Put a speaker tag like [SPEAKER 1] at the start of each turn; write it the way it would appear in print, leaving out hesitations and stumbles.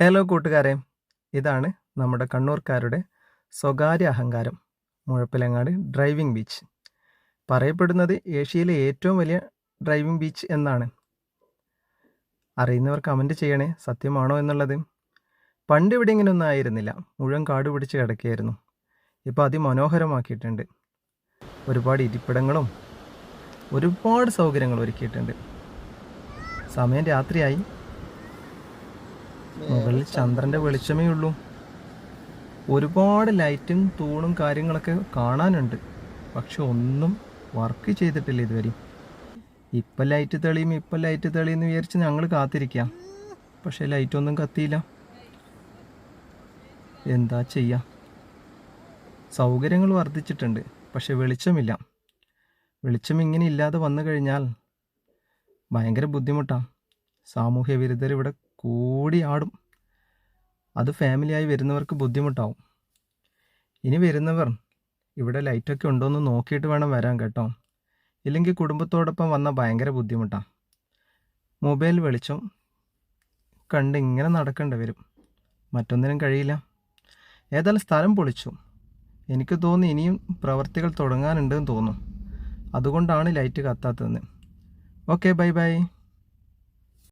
[SPEAKER 1] Hello കൂട്ടുകാരെ, ഇതാണ് നമ്മുടെ കണ്ണൂർക്കാരുടെ സ്വകാര്യ അഹങ്കാരം, മുഴപ്പിലങ്ങാട് ഡ്രൈവിംഗ് ബീച്ച്. പറയപ്പെടുന്നത് ഏഷ്യയിലെ ഏറ്റവും വലിയ ഡ്രൈവിംഗ് ബീച്ച് എന്നാണ്. അറിയുന്നവർ കമൻറ്റ് ചെയ്യണേ, സത്യമാണോ എന്നുള്ളത്. പണ്ട് ഇവിടെ ഇങ്ങനെയൊന്നും ആയിരുന്നില്ല, മുഴുവൻ കാട് പിടിച്ച് കിടക്കുകയായിരുന്നു. ഇപ്പോൾ അതിമനോഹരമാക്കിയിട്ടുണ്ട്. ഒരുപാട് ഇരിപ്പിടങ്ങളും ഒരുപാട് സൗകര്യങ്ങൾ ഒരുക്കിയിട്ടുണ്ട്. സമയം രാത്രിയായി, മുകളിൽ ചന്ദ്രൻ്റെ വെളിച്ചമേ ഉള്ളൂ. ഒരുപാട് ലൈറ്റും തൂണും കാര്യങ്ങളൊക്കെ കാണാനുണ്ട്, പക്ഷെ ഒന്നും വർക്ക് ചെയ്തിട്ടില്ല ഇതുവരെ. ഇപ്പം ലൈറ്റ് തെളിയുമെന്ന് വിചാരിച്ച് ഞങ്ങൾ കാത്തിരിക്കാം, പക്ഷെ ലൈറ്റൊന്നും കത്തിയില്ല. എന്താ ചെയ്യാം? സൗകര്യങ്ങൾ വർദ്ധിച്ചിട്ടുണ്ട്, പക്ഷെ വെളിച്ചമില്ല. വെളിച്ചം ഇങ്ങനെ ഇല്ലാതെ വന്നു കഴിഞ്ഞാൽ ഭയങ്കര ബുദ്ധിമുട്ടാണ്. സാമൂഹ്യ വിരുദ്ധർ ഇവിടെ കൂടി ആടും. അത് ഫാമിലിയായി വരുന്നവർക്ക് ബുദ്ധിമുട്ടാവും. ഇനി വരുന്നവർ ഇവിടെ ലൈറ്റൊക്കെ ഉണ്ടോയെന്ന് നോക്കിയിട്ട് വേണം വരാൻ കേട്ടോ. ഇല്ലെങ്കിൽ കുടുംബത്തോടൊപ്പം വന്നാൽ ഭയങ്കര ബുദ്ധിമുട്ടാണ്. മൊബൈൽ വെളിച്ചം കണ്ട് ഇങ്ങനെ നടക്കേണ്ടി വരും, മറ്റൊന്നിനും കഴിയില്ല. ഏതായാലും സ്ഥലം പൊളിച്ചു. എനിക്ക് തോന്നി ഇനിയും പ്രവർത്തികൾ തുടങ്ങാനുണ്ടെന്ന് തോന്നുന്നു. അതുകൊണ്ടാണ് ലൈറ്റ് കത്താത്തതെന്ന്. Okay, bye by.